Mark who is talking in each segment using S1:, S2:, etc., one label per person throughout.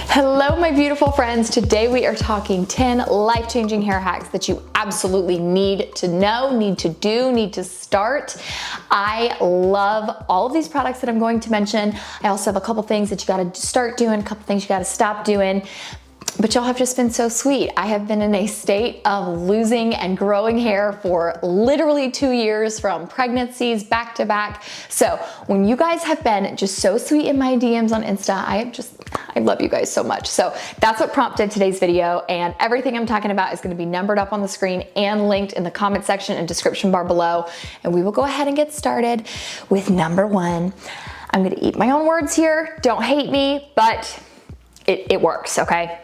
S1: Hello, my beautiful friends. Today we are talking 10 life-changing hair hacks that you absolutely need to know, need to do, need to start. I love all of these products that I'm going to mention. I also have a couple things that you gotta start doing, a couple things you gotta stop doing. But y'all have just been so sweet. I have been in a state of losing and growing hair for literally 2 years, from pregnancies back to back. So when you guys have been just so sweet in my DMs on Insta, I love you guys so much. So that's what prompted today's video, and everything I'm talking about is gonna be numbered up on the screen and linked in the comment section and description bar below. And we will go ahead and get started with number one. I'm gonna eat my own words here. Don't hate me, but it works, okay?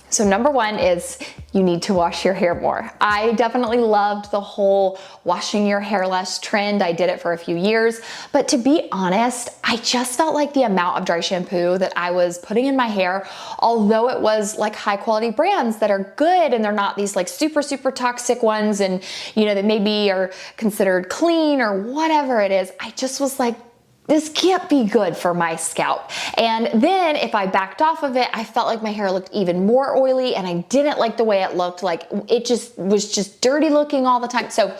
S1: So number one is you need to wash your hair more. I definitely loved the whole washing your hair less trend. I did it for a few years, but to be honest, I just felt like the amount of dry shampoo that I was putting in my hair, although it was like high quality brands that are good and they're not these like super toxic ones, and you know, that maybe are considered clean or whatever it is, I just was like, this can't be good for my scalp. And then if I backed off of it, I felt like my hair looked even more oily, and I didn't like the way it looked. Like it just was just dirty looking all the time. So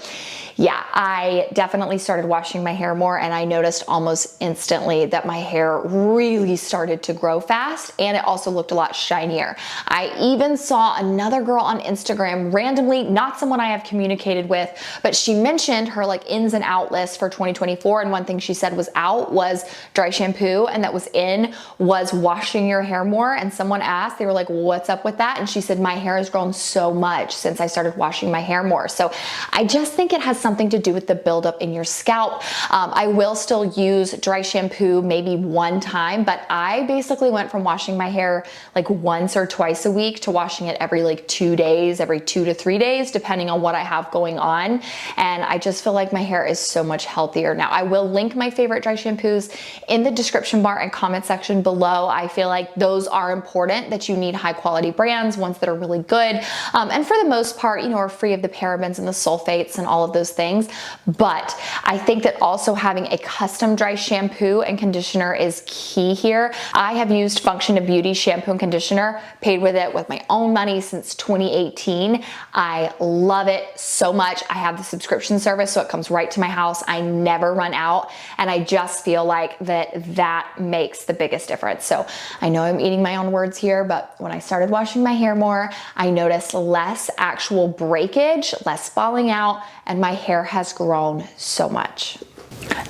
S1: yeah, I definitely started washing my hair more, and I noticed almost instantly that my hair really started to grow fast, and it also looked a lot shinier. I even saw another girl on Instagram randomly, not someone I have communicated with, but she mentioned her like ins and out list for 2024, and one thing she said was out was dry shampoo, and that was in was washing your hair more. And someone asked, they were like, what's up with that? And she said, my hair has grown so much since I started washing my hair more. So I just think it has something to do with the buildup in your scalp. I will still use dry shampoo maybe one time, but I basically went from washing my hair like once or twice a week to washing it every like 2 days, every 2 to 3 days, depending on what I have going on. And I just feel like my hair is so much healthier now. I will link my favorite dry shampoos in the description bar and comment section below. I feel like those are important, that you need high quality brands, ones that are really good. And for the most part, you know, are free of the parabens and the sulfates and all of those things. But I think that also having a custom dry shampoo and conditioner is key here. I have used Function of Beauty shampoo and conditioner, paid with it with my own money since 2018. I love it so much. I have the subscription service, so it comes right to my house. I never run out, and I just feel like that makes the biggest difference. So I know I'm eating my own words here, but when I started washing my hair more, I noticed less actual breakage, less falling out, and my hair has grown so much.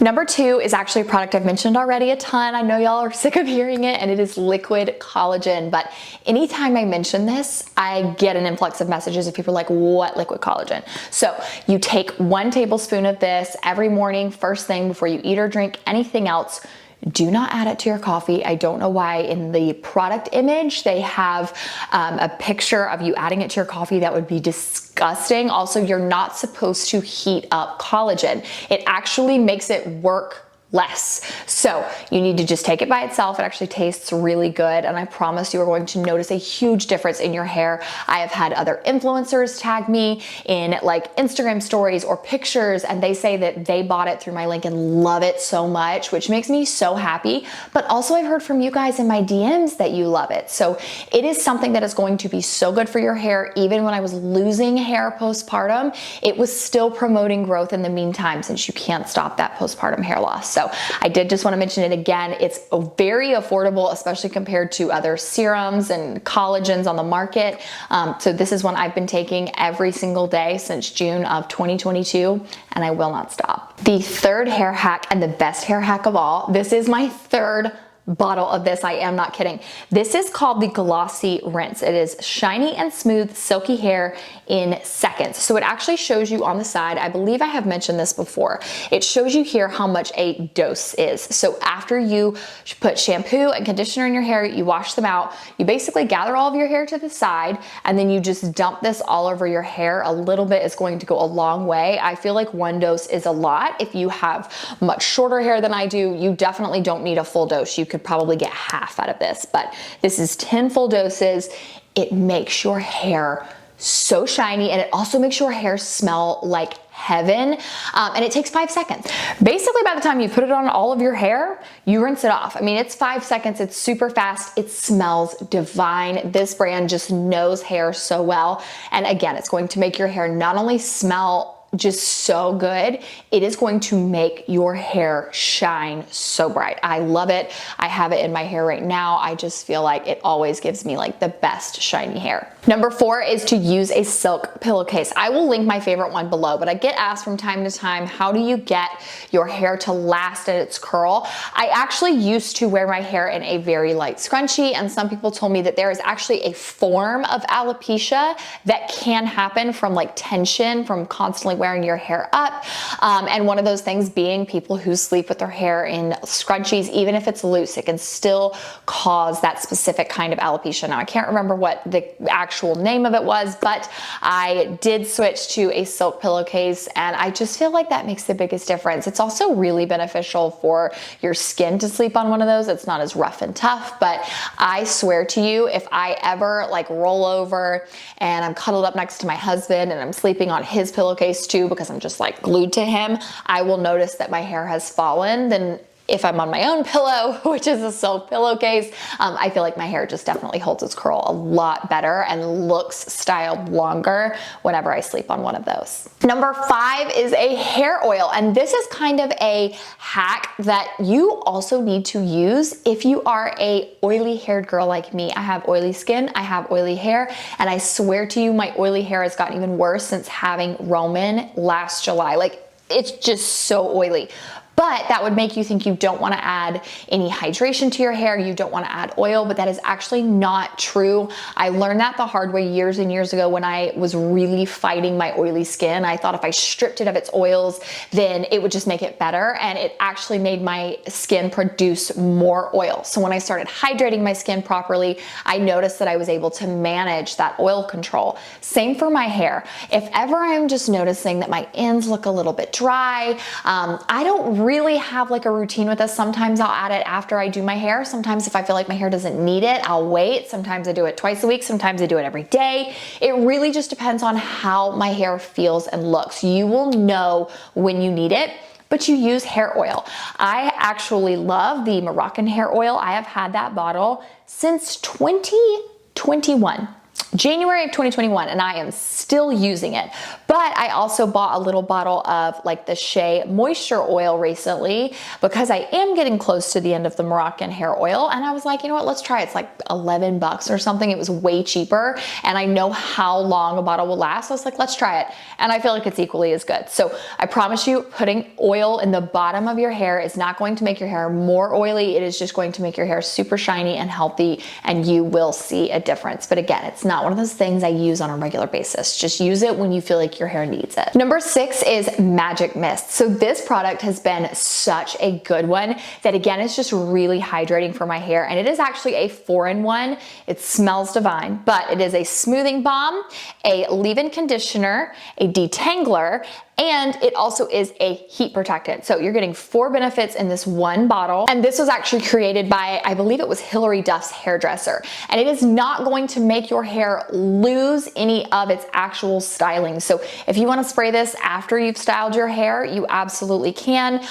S1: Number two is actually a product I've mentioned already a ton. I know y'all are sick of hearing it, and it is liquid collagen. But anytime I mention this, I get an influx of messages of people like, what liquid collagen? So you take 1 tablespoon of this every morning, first thing before you eat or drink anything else. Do not add it to your coffee. I don't know why in the product image they have a picture of you adding it to your coffee. That would be disgusting. Also, you're not supposed to heat up collagen. It actually makes it work less. So you need to just take it by itself. It actually tastes really good, and I promise you are going to notice a huge difference in your hair. I have had other influencers tag me in like Instagram stories or pictures, and they say that they bought it through my link and love it so much, which makes me so happy. But also I've heard from you guys in my DMs that you love it. So it is something that is going to be so good for your hair. Even when I was losing hair postpartum, it was still promoting growth in the meantime, since you can't stop that postpartum hair loss. So I did just want to mention it again. It's very affordable, especially compared to other serums and collagens on the market. So this is one I've been taking every single day since June of 2022, and I will not stop. The third hair hack, and the best hair hack of all, this is my third bottle of this. I am not kidding. This is called the Glossy Rinse. It is shiny and smooth, silky hair in seconds. So it actually shows you on the side, I believe I have mentioned this before, it shows you here how much a dose is. So after you put shampoo and conditioner in your hair, you wash them out, you basically gather all of your hair to the side, and then you just dump this all over your hair. A little bit is going to go a long way. I feel like 1 dose is a lot. If you have much shorter hair than I do, you definitely don't need a full dose. You could probably get half out of this, but this is 10 full doses. It makes your hair so shiny, and it also makes your hair smell like heaven, and it takes 5 seconds. Basically, by the time you put it on all of your hair, you rinse it off. I mean, it's 5 seconds, it's super fast, it smells divine. This brand just knows hair so well, and again, it's going to make your hair not only smell just so good, it is going to make your hair shine so bright. I love it. I have it in my hair right now. I just feel like it always gives me like the best shiny hair. Number 4 is to use a silk pillowcase. I will link my favorite one below, but I get asked from time to time, how do you get your hair to last at its curl? I actually used to wear my hair in a very light scrunchie, and some people told me that there is actually a form of alopecia that can happen from like tension, from constantly wearing your hair up, and one of those things being people who sleep with their hair in scrunchies, even if it's loose, it can still cause that specific kind of alopecia. Now, I can't remember what the actual name of it was, but I did switch to a silk pillowcase, and I just feel like that makes the biggest difference. It's also really beneficial for your skin to sleep on one of those. It's not as rough and tough, but I swear to you, if I ever like roll over and I'm cuddled up next to my husband and I'm sleeping on his pillowcase too, because I'm just like glued to him, I will notice that my hair has fallen. Then if I'm on my own pillow, which is a silk pillowcase, I feel like my hair just definitely holds its curl a lot better and looks styled longer whenever I sleep on one of those. Number 5 is a hair oil, and this is kind of a hack that you also need to use if you are a oily haired girl like me. I have oily skin, I have oily hair, and I swear to you, my oily hair has gotten even worse since having Roman last July. Like, it's just so oily. But that would make you think you don't want to add any hydration to your hair, you don't want to add oil, but that is actually not true. I learned that the hard way years and years ago when I was really fighting my oily skin. I thought if I stripped it of its oils, then it would just make it better, and it actually made my skin produce more oil. So when I started hydrating my skin properly, I noticed that I was able to manage that oil control. Same for my hair. If ever I'm just noticing that my ends look a little bit dry, I don't really have like a routine with this. Sometimes I'll add it after I do my hair. Sometimes if I feel like my hair doesn't need it, I'll wait. Sometimes I do it twice a week. Sometimes I do it every day. It really just depends on how my hair feels and looks. You will know when you need it, but you use hair oil. I actually love the Moroccan hair oil. I have had that bottle since 2021. January of 2021, and I am still using it. But I also bought a little bottle of like the Shea Moisture Oil recently because I am getting close to the end of the Moroccan hair oil, and I was like, you know what, let's try it. It's like 11 bucks or something. It was way cheaper, and I know how long a bottle will last. So I was like, let's try it. And I feel like it's equally as good. So I promise you, putting oil in the bottom of your hair is not going to make your hair more oily. It is just going to make your hair super shiny and healthy, and you will see a difference. But again, it's not one of those things I use on a regular basis. Just use it when you feel like your hair needs it. Number 6 is Magic Mist. So this product has been such a good one that again, is just really hydrating for my hair. And it is actually a 4-in-1. It smells divine, but it is a smoothing balm, a leave-in conditioner, a detangler, and it also is a heat protectant. So you're getting 4 benefits in this one bottle. And this was actually created by, I believe it was Hilary Duff's hairdresser. And it is not going to make your hair lose any of its actual styling. So if you want to spray this after you've styled your hair, you absolutely can.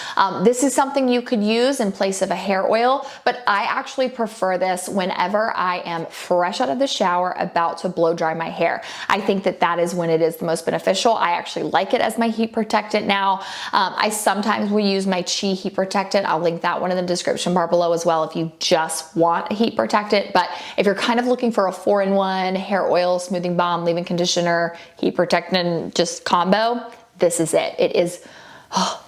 S1: This is something you could use in place of a hair oil, but I actually prefer this whenever I am fresh out of the shower about to blow dry my hair. I think that that is when it is the most beneficial. I actually like it as my heat protectant now. I sometimes will use my Chi heat protectant. I'll link that one in the description bar below as well if you just want a heat protectant. But if you're kind of looking for a 4-in-1 hair oil, smoothing balm, leave-in conditioner, heat protectant, just combo, this is it. It is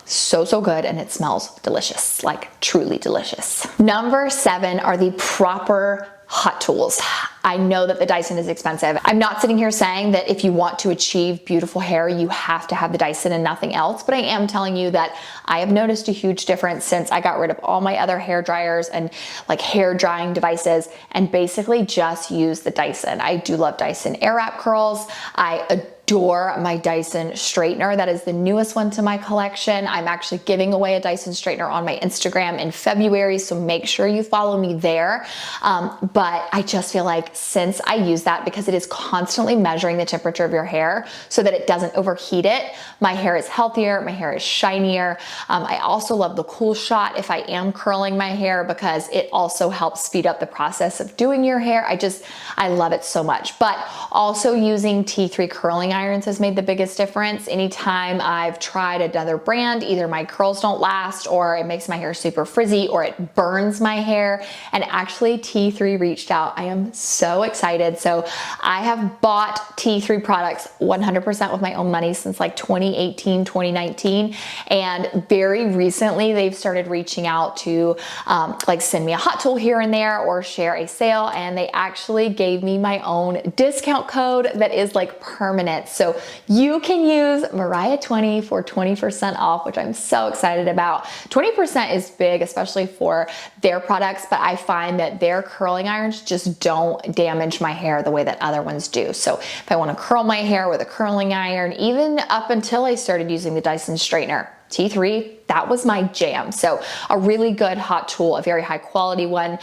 S1: so good, and it smells delicious, like truly delicious. Number 7 are the proper hot tools. I know that the Dyson is expensive. I'm not sitting here saying that if you want to achieve beautiful hair, you have to have the Dyson and nothing else, but I am telling you that I have noticed a huge difference since I got rid of all my other hair dryers and like hair drying devices and basically just use the Dyson. I do love Dyson Airwrap curls. I adore my Dyson straightener. That is the newest one to my collection. I'm actually giving away a Dyson straightener on my Instagram in February, so make sure you follow me there. But I just feel like since I use that, because it is constantly measuring the temperature of your hair so that it doesn't overheat it, my hair is healthier, my hair is shinier. I also love the cool shot if I am curling my hair, because it also helps speed up the process of doing your hair. I love it so much. But also using T3 curling irons has made the biggest difference. Anytime I've tried another brand, either my curls don't last, or it makes my hair super frizzy, or it burns my hair. And actually T3 reached out. I am so excited. So I have bought T3 products 100% with my own money since like 2018, 2019. And very recently they've started reaching out to like send me a hot tool here and there or share a sale. And they actually gave me my own discount code that is like permanent. So you can use Moriah20 for 20% off, which I'm so excited about. 20% is big, especially for their products, but I find that their curling irons just don't damage my hair the way that other ones do. So if I want to curl my hair with a curling iron, even up until I started using the Dyson straightener, T3, that was my jam. So a really good hot tool, a very high quality one.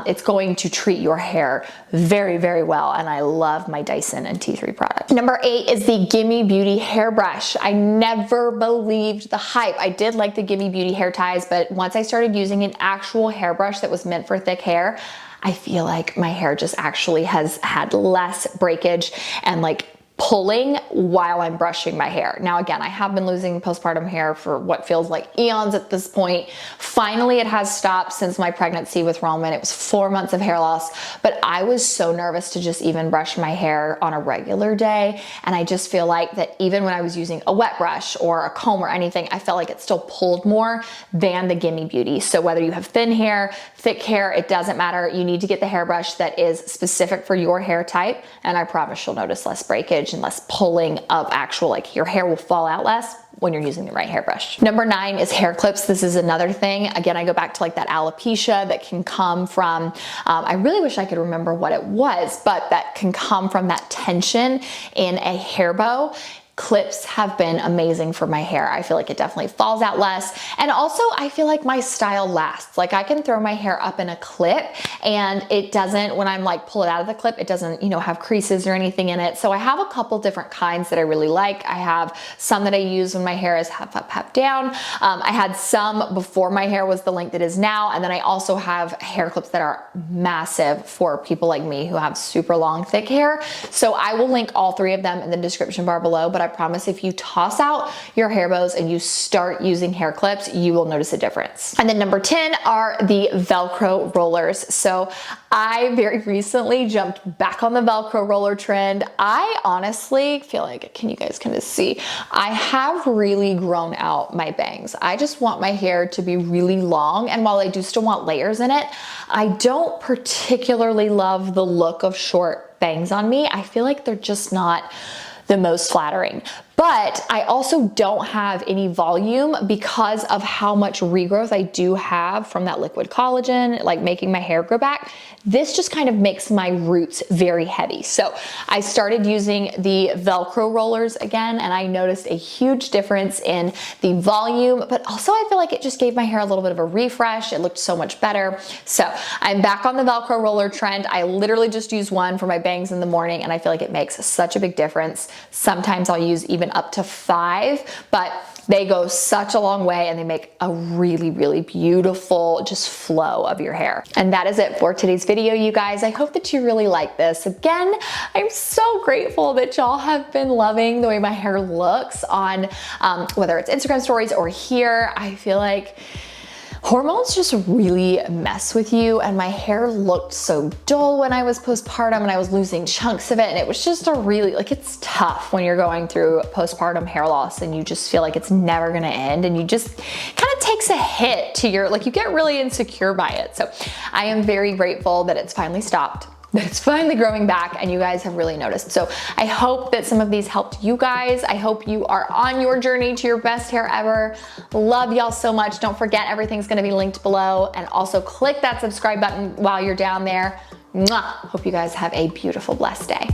S1: It's going to treat your hair very, very well. And I love my Dyson and T3 products. Number 8 is the Gimme Beauty hairbrush. I never believed the hype. I did like the Gimme Beauty hair ties, but once I started using an actual hairbrush that was meant for thick hair, I feel like my hair just actually has had less breakage and like pulling while I'm brushing my hair. Now, again, I have been losing postpartum hair for what feels like eons at this point. Finally, it has stopped since my pregnancy with Roman. It was 4 months of hair loss, but I was so nervous to just even brush my hair on a regular day. And I just feel like that even when I was using a wet brush or a comb or anything, I felt like it still pulled more than the Gimme Beauty. So whether you have thin hair, thick hair, it doesn't matter. You need to get the hairbrush that is specific for your hair type. And I promise you'll notice less breakage and less pulling of actual, like your hair will fall out less when you're using the right hairbrush. Number 9 is hair clips. This is another thing. Again, I go back to like that alopecia that can come from, I really wish I could remember what it was, but that can come from that tension in a hair bow. Clips have been amazing for my hair. I feel like it definitely falls out less. And also I feel like my style lasts. Like I can throw my hair up in a clip and it doesn't, when I'm like pull it out of the clip, it doesn't, you know, have creases or anything in it. So I have a couple different kinds that I really like. I have some that I use when my hair is half up, half down. I had some before my hair was the length it is now. And then I also have hair clips that are massive for people like me who have super long, thick hair. So I will link all 3 of them in the description bar below, but I promise if you toss out your hair bows and you start using hair clips, you will notice a difference. And then number 10 are the Velcro rollers. So I very recently jumped back on the Velcro roller trend. I honestly feel like, can you guys kind of see? I have really grown out my bangs. I just want my hair to be really long. And while I do still want layers in it, I don't particularly love the look of short bangs on me. I feel like they're just not the most flattering. But I also don't have any volume because of how much regrowth I do have from that liquid collagen, like making my hair grow back. This just kind of makes my roots very heavy. So I started using the Velcro rollers again, and I noticed a huge difference in the volume, but also I feel like it just gave my hair a little bit of a refresh. It looked so much better. So I'm back on the Velcro roller trend. I literally just use one for my bangs in the morning, and I feel like it makes such a big difference. Sometimes I'll use even up to 5, but they go such a long way and they make a really, really beautiful just flow of your hair. And that is it for today's video, you guys. I hope that you really like this. Again, I'm so grateful that y'all have been loving the way my hair looks on whether it's Instagram stories or here. I feel like hormones just really mess with you, and my hair looked so dull when I was postpartum and I was losing chunks of it, and it was just a really, like, it's tough when you're going through postpartum hair loss and you just feel like it's never gonna end, and you just kind of takes a hit to your, like, you get really insecure by it. So I am very grateful that it's finally stopped, that it's finally growing back, and you guys have really noticed. So I hope that some of these helped you guys. I hope you are on your journey to your best hair ever. Love y'all so much. Don't forget, everything's gonna be linked below, and also click that subscribe button while you're down there. Mwah! Hope you guys have a beautiful, blessed day.